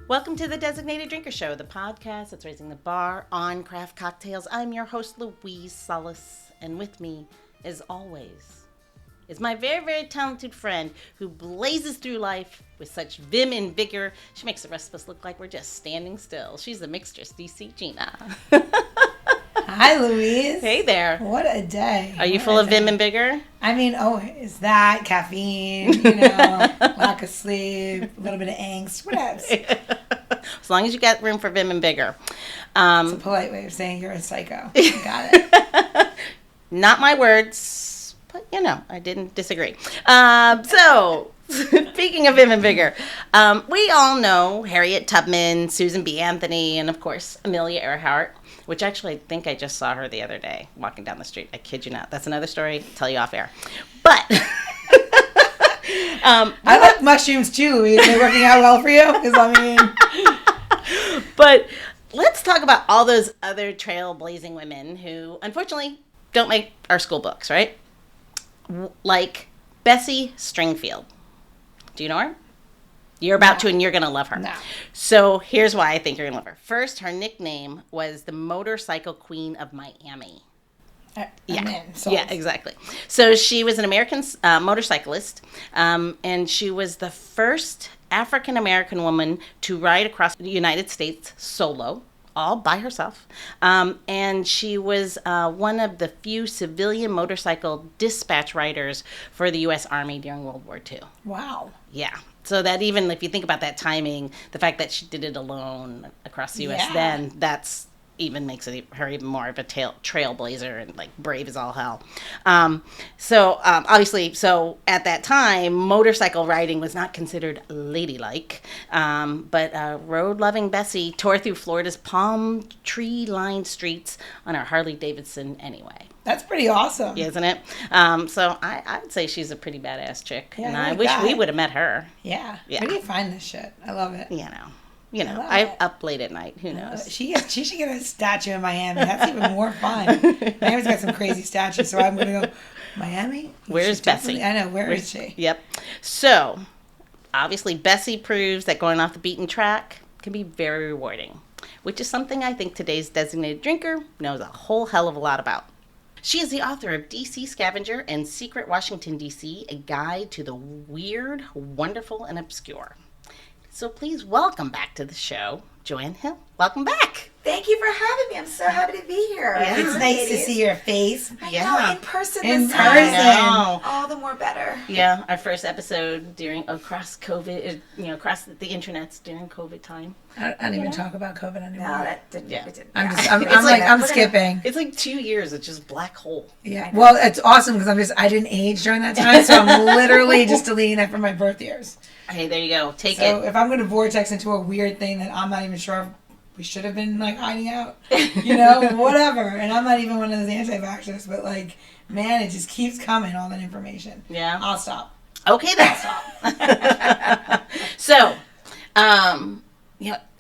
Welcome to the Designated Drinker Show, the podcast that's raising the bar on craft cocktails. I'm your host, Louise Solis, and with me, as always, is my very, very talented friend who blazes through life with such vim and vigor. She makes the rest of us look like we're just standing still. She's the mixtress, DC Gina. Hi, Louise. Hey there. What a day. Are you full of vim and vigor? I mean, is that caffeine, lack of sleep, a little bit of angst, what else? As long as you got room for vim and vigor. It's a polite way of saying you're a psycho. Got it. Not my words, but I didn't disagree. So, speaking of vim and vigor, we all know Harriet Tubman, Susan B. Anthony, and of course, Amelia Earhart. Which actually, I think I just saw her the other day walking down the street. I kid you not. That's another story. I'll tell you off air. But I like mushrooms too. Are they working out well for you? But let's talk about all those other trailblazing women who, unfortunately, don't make our school books, right? Like Bessie Stringfield. Do you know her? You're about to, and you're going to love her. No. So here's why I think you're going to love her. First, her nickname was the Motorcycle Queen of Miami. Yeah, exactly. So she was an American motorcyclist, and she was the first African-American woman to ride across the United States solo, all by herself. And she was one of the few civilian motorcycle dispatch riders for the U.S. Army during World War II. Wow. Yeah. So that even if you think about that timing, the fact that she did it alone across the U.S. then, that's even makes her even more of a trailblazer and like brave as all hell. Obviously, so at that time, motorcycle riding was not considered ladylike. But road-loving Bessie tore through Florida's palm tree-lined streets on her Harley Davidson anyway. That's pretty awesome. Isn't it? So I would say she's a pretty badass chick. Yeah, and I wish we would have met her. Yeah. Where do you find this shit? I love it. I'm up late at night. Who knows? She should get a statue in Miami. That's even more fun. Miami's got some crazy statues, so I'm going to go, Miami? Where's Bessie? I know. Where is she? Yep. So, obviously, Bessie proves that going off the beaten track can be very rewarding, which is something I think today's designated drinker knows a whole hell of a lot about. She is the author of DC Scavenger and Secret Washington, D.C., a guide to the weird, wonderful, and obscure. So please welcome back to the show, JoAnn Hill. Welcome back. Thank you for having me. I'm so happy to be here. Yeah. It's nice to see your face. I know, in person In this time. person. All the more better. Yeah, our first episode across COVID, across the internets during COVID time. I don't even talk about COVID anymore. No, that didn't. Yeah. It didn't. I'm skipping. It's like 2 years. It's just black hole. Yeah. Well, it's awesome because I didn't age during that time, so I'm literally just deleting that from my birth years. Hey, there you go. Take it. So if I'm going to vortex into a weird thing that I'm not even sure if we should have been hiding out, whatever. And I'm not even one of those anti-vaxxers, but man, it just keeps coming, all that information. Yeah. I'll stop. Okay, then. Stop. So,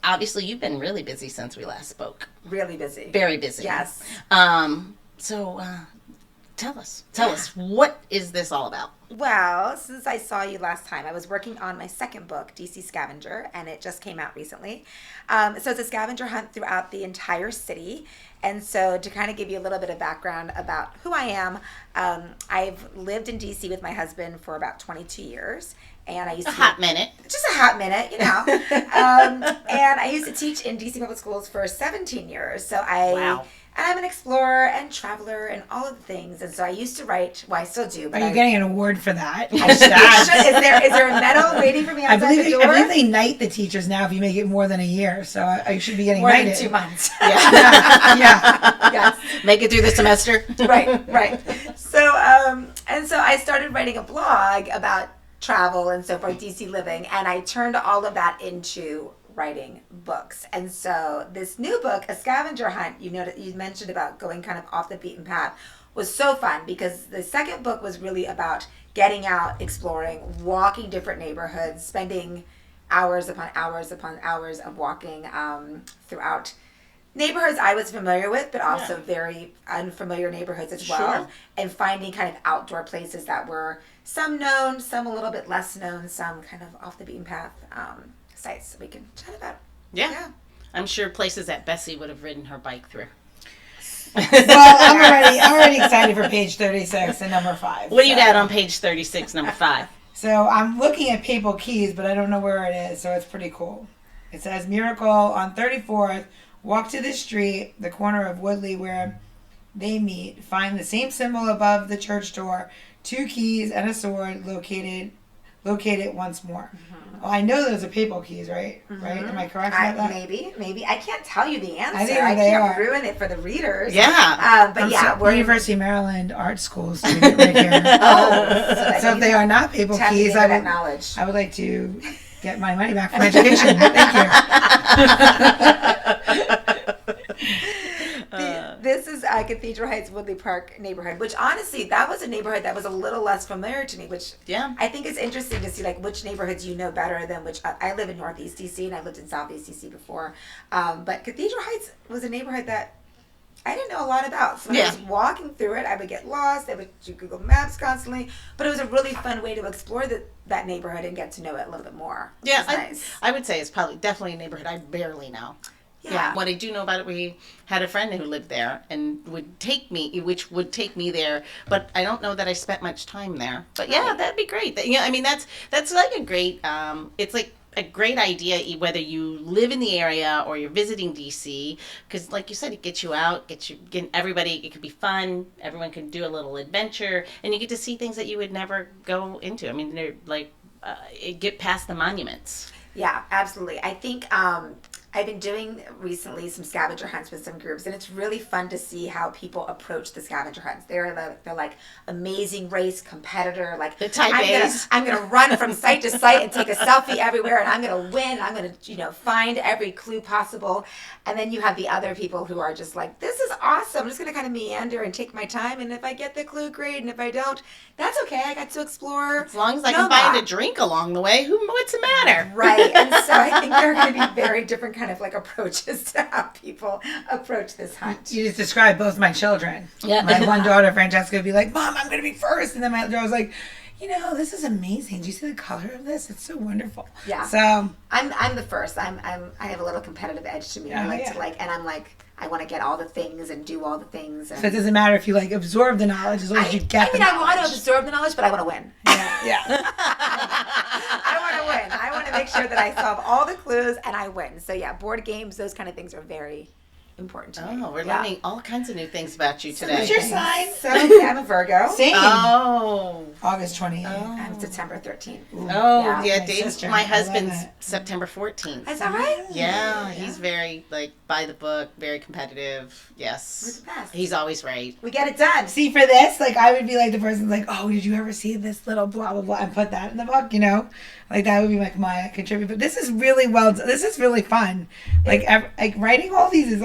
obviously you've been really busy since we last spoke. Really busy. Very busy. Yes. So, tell us, what is this all about? Well, since I saw you last time, I was working on my second book, DC Scavenger, and it just came out recently. So it's a scavenger hunt throughout the entire city. And so to kind of give you a little bit of background about who I am, I've lived in DC with my husband for about 22 years. And I used Just a hot minute, and I used to teach in DC public schools for 17 years. So I'm an explorer and traveler and all of the things. And so I used to write, I still do. But Are you getting an award for that? Is there a medal waiting for me outside the door? I believe they knight the teachers now if you make it more than a year. So I should be getting more knighted. than 2 months. Yeah. Yes. Make it through the semester. Right. So, and so I started writing a blog about travel and so forth, DC living, and I turned all of that into writing books. And so this new book, A Scavenger Hunt, you mentioned about going kind of off the beaten path, was so fun because the second book was really about getting out, exploring, walking different neighborhoods, spending hours upon hours upon hours of walking throughout neighborhoods I was familiar with, but also very unfamiliar neighborhoods as well, and finding kind of outdoor places that were some known, some a little bit less known, some kind of off the beaten path. sites we can chat about. Yeah. I'm sure places that Bessie would have ridden her bike through. Well, I'm already excited for page 36 and number 5. What do you got on page 36, number 5? So I'm looking at Papal Keys, but I don't know where it is, so it's pretty cool. It says, Miracle on 34th, walk to the street, the corner of Woodley where they meet, find the same symbol above the church door, 2 keys and a sword, locate it once more. Mm-hmm. Well, I know those are Papal Keys, right? Mm-hmm. Right? Am I correct about that? Maybe. I can't tell you the answer. I think they can't are. ruin it for the readers. Yeah. But we're University of Maryland Art School student right here. So if they are not Papal Keys, I would like to get my money back from education. Thank you. This is Cathedral Heights Woodley Park neighborhood, which honestly, that was a neighborhood that was a little less familiar to me, which I think it's interesting to see like which neighborhoods you know better than which. I live in Northeast DC and I lived in Southeast DC before. But Cathedral Heights was a neighborhood that I didn't know a lot about. So when I was walking through it, I would get lost. I would do Google Maps constantly. But it was a really fun way to explore that neighborhood and get to know it a little bit more. Yeah, I would say it's definitely a neighborhood I barely know. Yeah. What I do know about it, we had a friend who lived there and would take me there, but I don't know that I spent much time there. But yeah, that'd be great. That's like a great, it's like a great idea whether you live in the area or you're visiting DC, because like you said, it gets you out, get everybody, it could be fun, everyone can do a little adventure, and you get to see things that you would never go into. I mean, they're like, get past the monuments. Yeah, absolutely. I think I've been doing recently some scavenger hunts with some groups, and it's really fun to see how people approach the scavenger hunts. They're like amazing race competitor, like the type I'm gonna run from site to site and take a selfie everywhere, and I'm gonna win. I'm gonna find every clue possible. And then you have the other people who are just like, this is awesome. I'm just gonna kind of meander and take my time, and if I get the clue, great, and if I don't, that's okay. I got to explore. As long as I can find a drink along the way, what's the matter? Right. And so I think there are going to be very different kind of like approaches to how people approach this hunt. You just described both my children. Yeah. My one daughter, Francesca, would be like, Mom, I'm going to be first. And then my other daughter was like, this is amazing. Do you see the color of this? It's so wonderful. Yeah. So I'm the first. I have a little competitive edge to me. I like to and I'm like, I want to get all the things and do all the things. And so it doesn't matter if you absorb the knowledge as long as you get the knowledge. I want to absorb the knowledge, but I want to win. Yeah. I want to win. I want to make sure that I solve all the clues and I win. So yeah, board games, those kind of things are very important to me. Oh, we're learning all kinds of new things about you today. What's your sign? So I'm a Virgo. Same. Oh. August 28th. Oh. I'm September 13th. Oh, yeah. Dave's my husband's September 14th. Is that right? Yeah, he's very by the book, very competitive. Yes. We're the best. He's always right. We get it done. See, for this, I would be like the person oh, did you ever see this little blah, blah, blah, and put that in the book, that would be my contribute. But this is really this is really fun. Writing all these is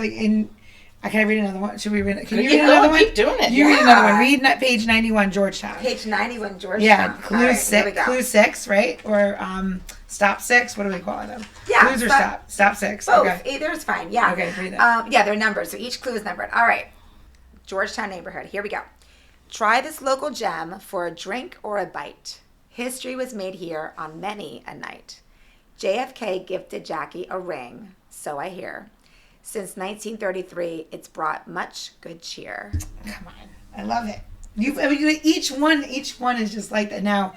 can I read another one? Should we read it? Can you read another one? Keep doing it. You read another one. Read page 91, Georgetown. Page 91, Georgetown. Yeah, clue 6, right? Or stop 6. What are we calling them? Yeah. Clues or stop? Stop 6. Both. Okay. Either is fine. Yeah. Okay, read that. They're numbered, so each clue is numbered. All right. Georgetown neighborhood. Here we go. Try this local gem for a drink or a bite. History was made here on many a night. JFK gifted Jackie a ring, so I hear. Since 1933, it's brought much good cheer. Come on. I love it. Each one is just like that. Now,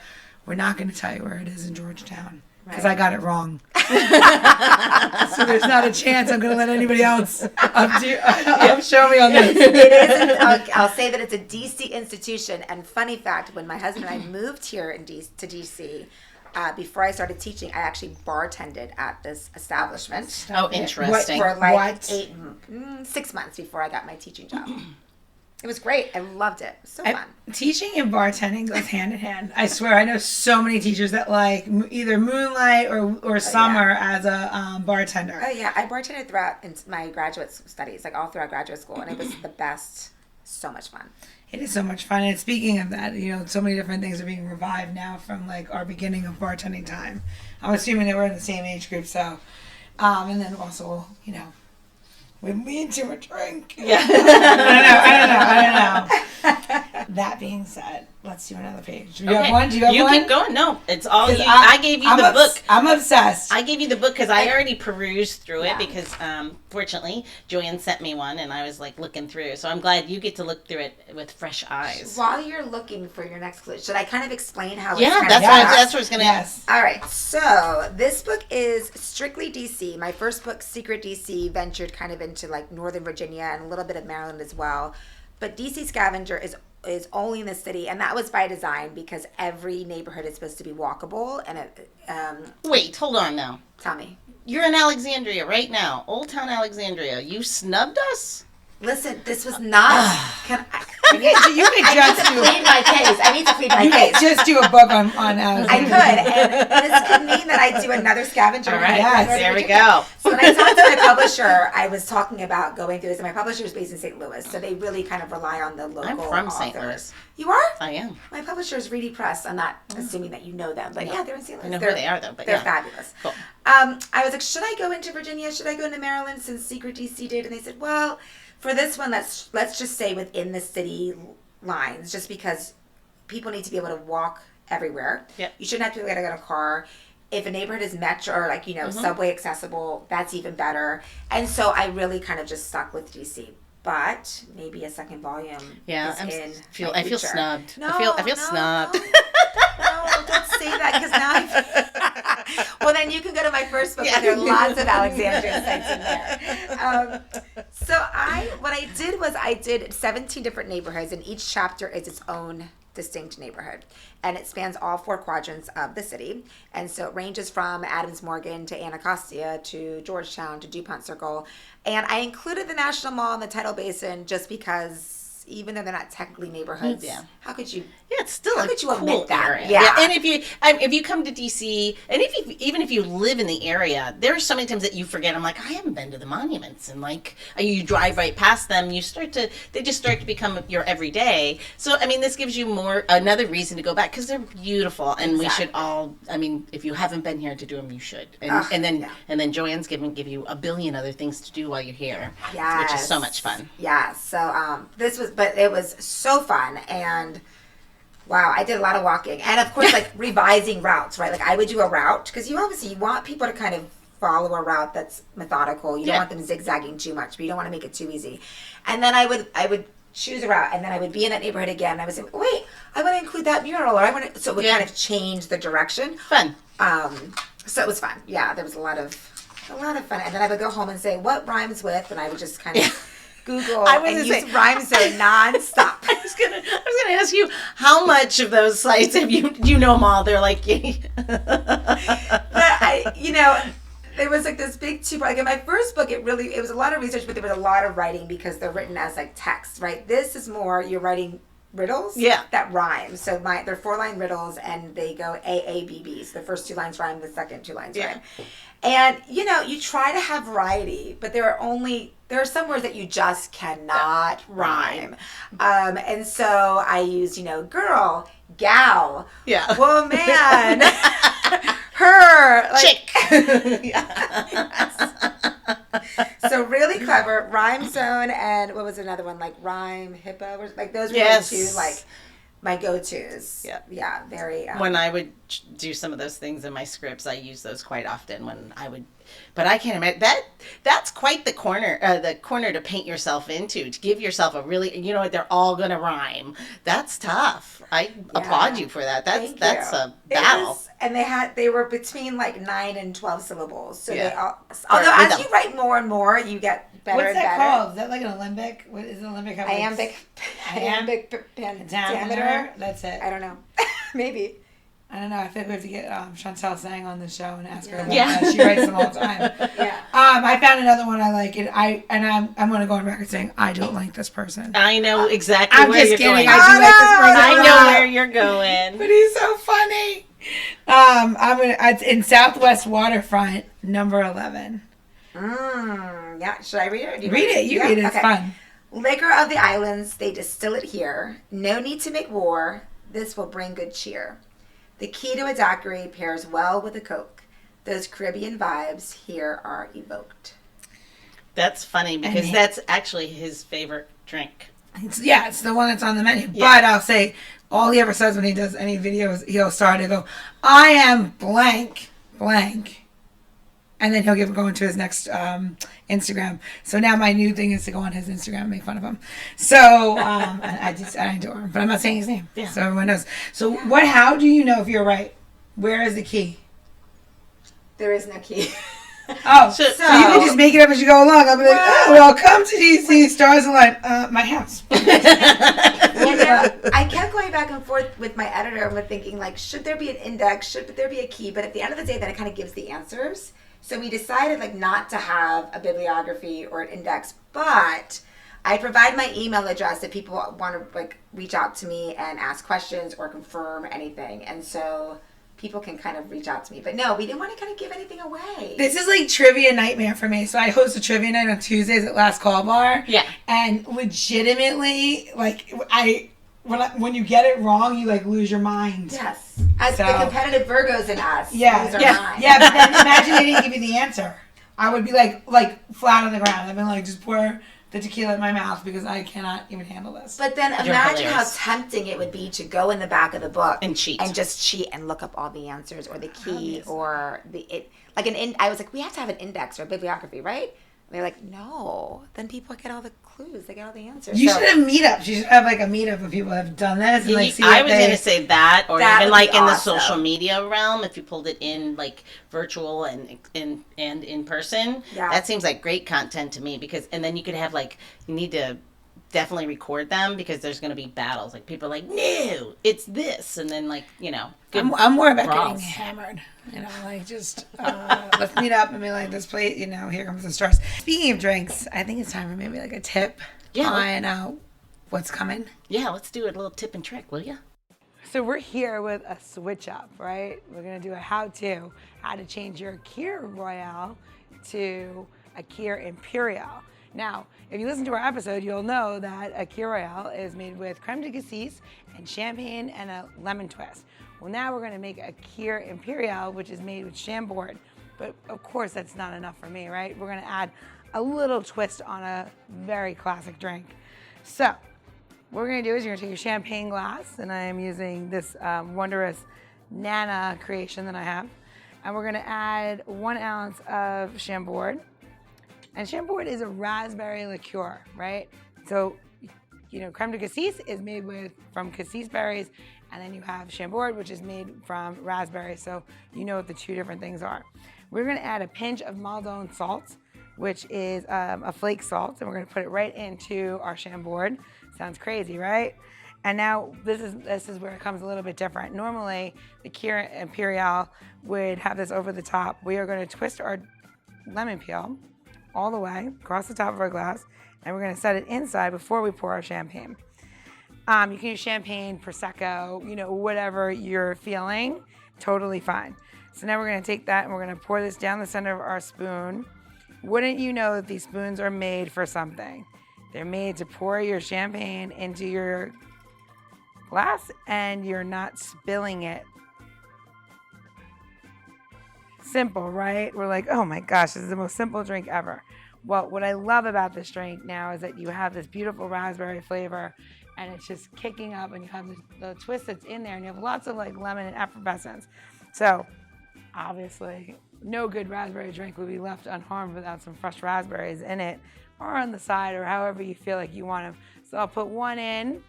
we're not going to tell you where it is in Georgetown because I got it wrong. So there's not a chance I'm going to let anybody else show me on this. It isn't. I'll say that it's a DC institution. And funny fact, when my husband and I moved here to DC, before I started teaching, I actually bartended at this establishment. Oh, interesting. For 6 months before I got my teaching job. It was great. I loved it. It was so fun. Teaching and bartending goes hand in hand. I swear, I know so many teachers that either moonlight or summer as a bartender. Oh, yeah. I bartended throughout my graduate studies, all throughout graduate school, and it was the best. So much fun. It is so much fun. And speaking of that, so many different things are being revived now from our beginning of bartending time. I'm assuming that we're in the same age group, so and then also, with me to a drink. Yeah. I don't know. That being said, let's do another page. Do you have one? Do you have one? You keep going. No, it's all you. I gave you the book. I'm obsessed. I gave you the book because I already perused through it because, fortunately, JoAnn sent me one and I was like looking through. So I'm glad you get to look through it with fresh eyes. While you're looking for your next clue, should I kind of explain how? Yeah, it's that's what I was gonna. Yes. All right. So this book is strictly DC. My first book, Secret DC, ventured kind of into like Northern Virginia and a little bit of Maryland as well. But DC Scavenger is only in the city, and that was by design because every neighborhood is supposed to be walkable. And Wait, hold on now. Tell me. You're in Alexandria right now, Old Town Alexandria. You snubbed us? Listen, this was not. You could just do. Plead my case. I need to plead my case. Just do a book on Alexandria. I could, and this could mean that I do another Scavenger. All right, yes, there we go. So when I talked to my publisher, I was talking about going through this, and my publisher is based in St. Louis, so they really kind of rely on the local. I'm from authors. St. Louis. You are? I am. My publisher is Reedy Press. I'm not assuming that you know them, but yeah, they're in St. Louis. I know who they are though, but they're fabulous. Cool. I was like, should I go into Virginia? Should I go into Maryland since Secret DC did? And they said, well, for this one, let's just stay within the city lines, just because people need to be able to walk everywhere. Yep. You shouldn't have to get a car. If a neighborhood is metro or like, subway accessible, that's even better. And so I really kind of just stuck with DC. But maybe a second volume. Yeah, I feel snubbed. No, I feel snubbed. No, don't say that because now well, then you can go to my first book and there are lots of Alexandria sites in there. So what I did was I did 17 different neighborhoods, and each chapter is its own distinct neighborhood, and it spans all 4 quadrants of the city. And so it ranges from Adams Morgan to Anacostia to Georgetown to DuPont Circle. And I included the National Mall and the Tidal Basin just because even though they're not technically neighborhoods, how could you? Yeah, it's still a cool cool area. Yeah. And if you come to DC, and even if you live in the area, there are so many times that you forget. I'm like, I haven't been to the monuments, and like you drive right past them, they just start to become your everyday. So I mean, this gives you another reason to go back because they're beautiful, and we should all. I mean, if you haven't been here to do them, you should. And then JoAnn's give you a billion other things to do while you're here, which is so much fun. Yeah. So but it was so fun, and wow, I did a lot of walking, and of course like revising routes, right? Like I would do a route because you want people to kind of follow a route that's methodical. You don't want them zigzagging too much, but you don't want to make it too easy. And then I would choose a route, and then I would be in that neighborhood again. And I would say, wait, I want to include that mural, or so it would kind of change the direction. Fun. So it was fun. Yeah, there was a lot of fun. And then I would go home and say, what rhymes with, and I would just kind of Google and use Rhyme Zone nonstop. I was gonna ask you how much of those sites have you know them all? They're like, there was like this big like in my first book, it was a lot of research, but there was a lot of writing because they're written as like text, right? This is more you're writing riddles that rhyme. So they're 4-line riddles, and they go AABB. So the first 2 lines rhyme, the second 2 lines rhyme. And you try to have variety, but there are some words that you just cannot rhyme. And so I use, girl, gal, woman, her, like, chick. So really clever. Rhyme Zone, and what was another one? Like Rhyme Hippo, or like those were the 2 like my go-tos. Yeah, very. When I would do some of those things in my scripts, I use those quite often when I would. But I can't imagine that's quite the corner to paint yourself into, to give yourself a really, they're all going to rhyme. That's tough. I applaud you for that. That's a battle. And they were between like 9 and 12 syllables. So although as you write more and more, you get better and better. What's that called? Is that like an Alembic? What is an Alembic? Iambic pentameter. That's it. I don't know. Maybe. I don't know. I feel like we have to get Chantal Sang on the show and ask her about that. She writes them all the time. I found another one I like, and I'm going to go on record saying I don't like this person. I know exactly I'm where just you're kidding. going. I do like this person. I know where you're going. But he's so funny. It's in Southwest Waterfront, number 11. Yeah. Should I read it? Read it. You read it. It's fun. Liquor of the islands, they distill it here. No need to make war. This will bring good cheer. The key to a daiquiri pairs well with a Coke. Those Caribbean vibes here are evoked. That's funny because that's actually his favorite drink. It's the one that's on the menu. Yeah. But I'll say, all he ever says when he does any videos, he'll start to go, I am blank. And then he'll go into his next Instagram. So now my new thing is to go on his Instagram and make fun of him. So I adore him, but I'm not saying his name. Yeah. So everyone knows. So how do you know if you're right? Where is the key? There is no key. Oh, so you can just make it up as you go along. I'll be like, come to DC, stars align. My house. I kept going back and forth with my editor and with thinking, like, should there be an index? Should there be a key? But at the end of the day, then it kind of gives the answers. So we decided, like, not to have a bibliography or an index, but I provide my email address if people want to, like, reach out to me and ask questions or confirm anything. And so people can kind of reach out to me. But no, we didn't want to kind of give anything away. This is like trivia nightmare for me. So I host a trivia night on Tuesdays at Last Call Bar. Yeah. And legitimately, like, when you get it wrong, you, like, lose your mind. Yes. As the competitive Virgos in us. Yeah. Lose our mind. Yeah, but then imagine they didn't give you the answer. I would be like flat on the ground. I've been like, just pour the tequila in my mouth because I cannot even handle this. But then imagine how tempting it would be to go in the back of the book and cheat and look up all the answers or the key or I was like, we have to have an index or a bibliography, right? And they're like, no. Then people get all the clues. They get all the answers. You should have meetups. You should have, like, a meetup of people that have done this. And, I was going to say that, or even like in the social media realm, if you pulled it in like virtual and in person. Yeah. That seems like great content to me and then you could have you need to definitely record them because there's going to be battles. Like people are like, no, it's this, and then I'm more about getting hammered. Just let's meet up and be like, this plate, here comes the stars. Speaking of drinks, I think it's time for maybe like a tip on what's coming. Yeah, let's do a little tip and trick, will you? So we're here with a switch up, right? We're gonna do a how to change your Kir Royale to a Kir Imperial. Now, if you listen to our episode, you'll know that a Kir Royale is made with creme de cassis and champagne and a lemon twist. Well, now we're gonna make a Kir Imperial, which is made with Chambord. But of course, that's not enough for me, right? We're gonna add a little twist on a very classic drink. So, what we're gonna do is you're gonna take your champagne glass, and I am using this wondrous Nana creation that I have. And we're gonna add 1 ounce of Chambord. And Chambord is a raspberry liqueur, right? So, creme de cassis is made from cassis berries, and then you have Chambord, which is made from raspberries. So you know what the two different things are. We're gonna add a pinch of Maldon salt, which is a flake salt, and we're gonna put it right into our Chambord. Sounds crazy, right? And now this is where it comes a little bit different. Normally, the Kir Imperial would have this over the top. We are gonna twist our lemon peel all the way across the top of our glass, and we're gonna set it inside before we pour our champagne. You can use champagne, Prosecco, whatever you're feeling, totally fine. So now we're gonna take that and we're gonna pour this down the center of our spoon. Wouldn't you know that these spoons are made for something? They're made to pour your champagne into your glass and you're not spilling it. Simple, right? We're like, oh my gosh, this is the most simple drink ever. Well, what I love about this drink now is that you have this beautiful raspberry flavor and it's just kicking up, and you have the twist that's in there, and you have lots of lemon and effervescence. So obviously no good raspberry drink would be left unharmed without some fresh raspberries in it or on the side or however you feel like you want them. So I'll put 1 in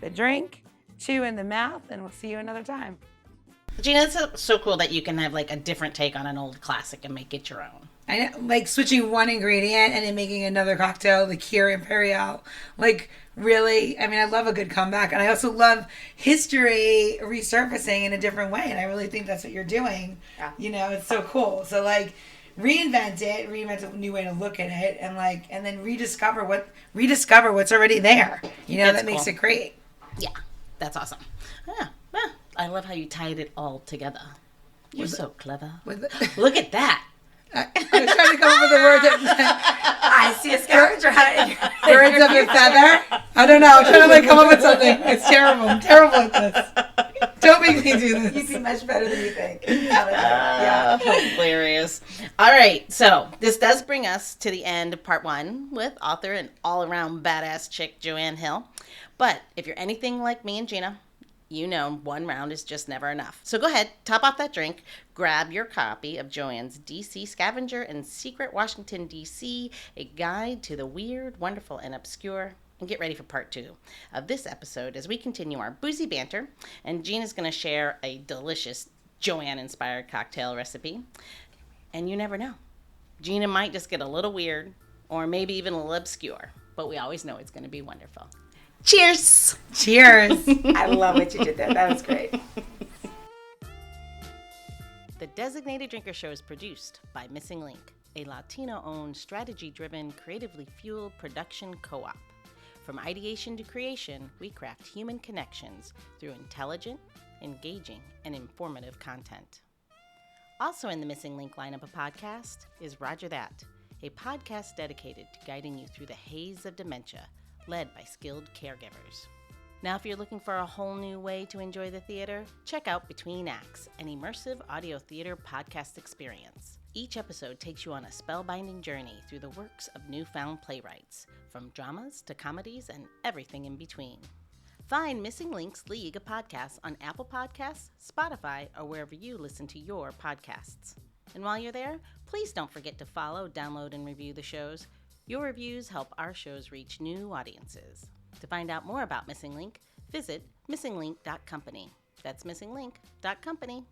the drink, 2 in the mouth, and we'll see you another time. Gina, it's so cool that you can have a different take on an old classic and make it your own. I know, switching one ingredient and then making another cocktail, the Kir Imperial. Really, I love a good comeback. And I also love history resurfacing in a different way. And I really think that's what you're doing. Yeah. It's so cool. So, reinvent a new way to look at it, and then rediscover what's already there. That makes it great. Yeah, that's awesome. Yeah. I love how you tied it all together. You're so clever. Look at that. I was trying to come up with a word that I see a scavenger. Birds of a feather. I don't know. I'm trying to come up with something. It's terrible. I'm terrible at this. Don't make me me do this. You do much better than you think. Yeah. Hilarious. All right, so this does bring us to the end of part 1 with author and all-around badass chick JoAnn Hill. But if you're anything like me and Gina, you know one round is just never enough. So go ahead, top off that drink, grab your copy of JoAnn's DC Scavenger and Secret Washington, D.C., a guide to the weird, wonderful, and obscure, and get ready for part 2 of this episode as we continue our boozy banter, and Gina's going to share a delicious JoAnn-inspired cocktail recipe. And you never know. Gina might just get a little weird, or maybe even a little obscure, but we always know it's going to be wonderful. Cheers! Cheers! I love what you did there. That was great. The Designated Drinker Show is produced by Missing Link, a Latino-owned, strategy-driven, creatively fueled production co-op. From ideation to creation, we craft human connections through intelligent, engaging, and informative content. Also in the Missing Link lineup of podcasts is Roger That, a podcast dedicated to guiding you through the haze of dementia, led by skilled caregivers. Now, if you're looking for a whole new way to enjoy the theater, check out Between Acts, an immersive audio theater podcast experience. Each episode takes you on a spellbinding journey through the works of newfound playwrights, from dramas to comedies and everything in between. Find Missing Link's League of Podcasts on Apple Podcasts, Spotify, or wherever you listen to your podcasts. And while you're there, please don't forget to follow, download, and review the shows. Your reviews help our shows reach new audiences. To find out more about Missing Link, visit missinglink.company. That's missinglink.company.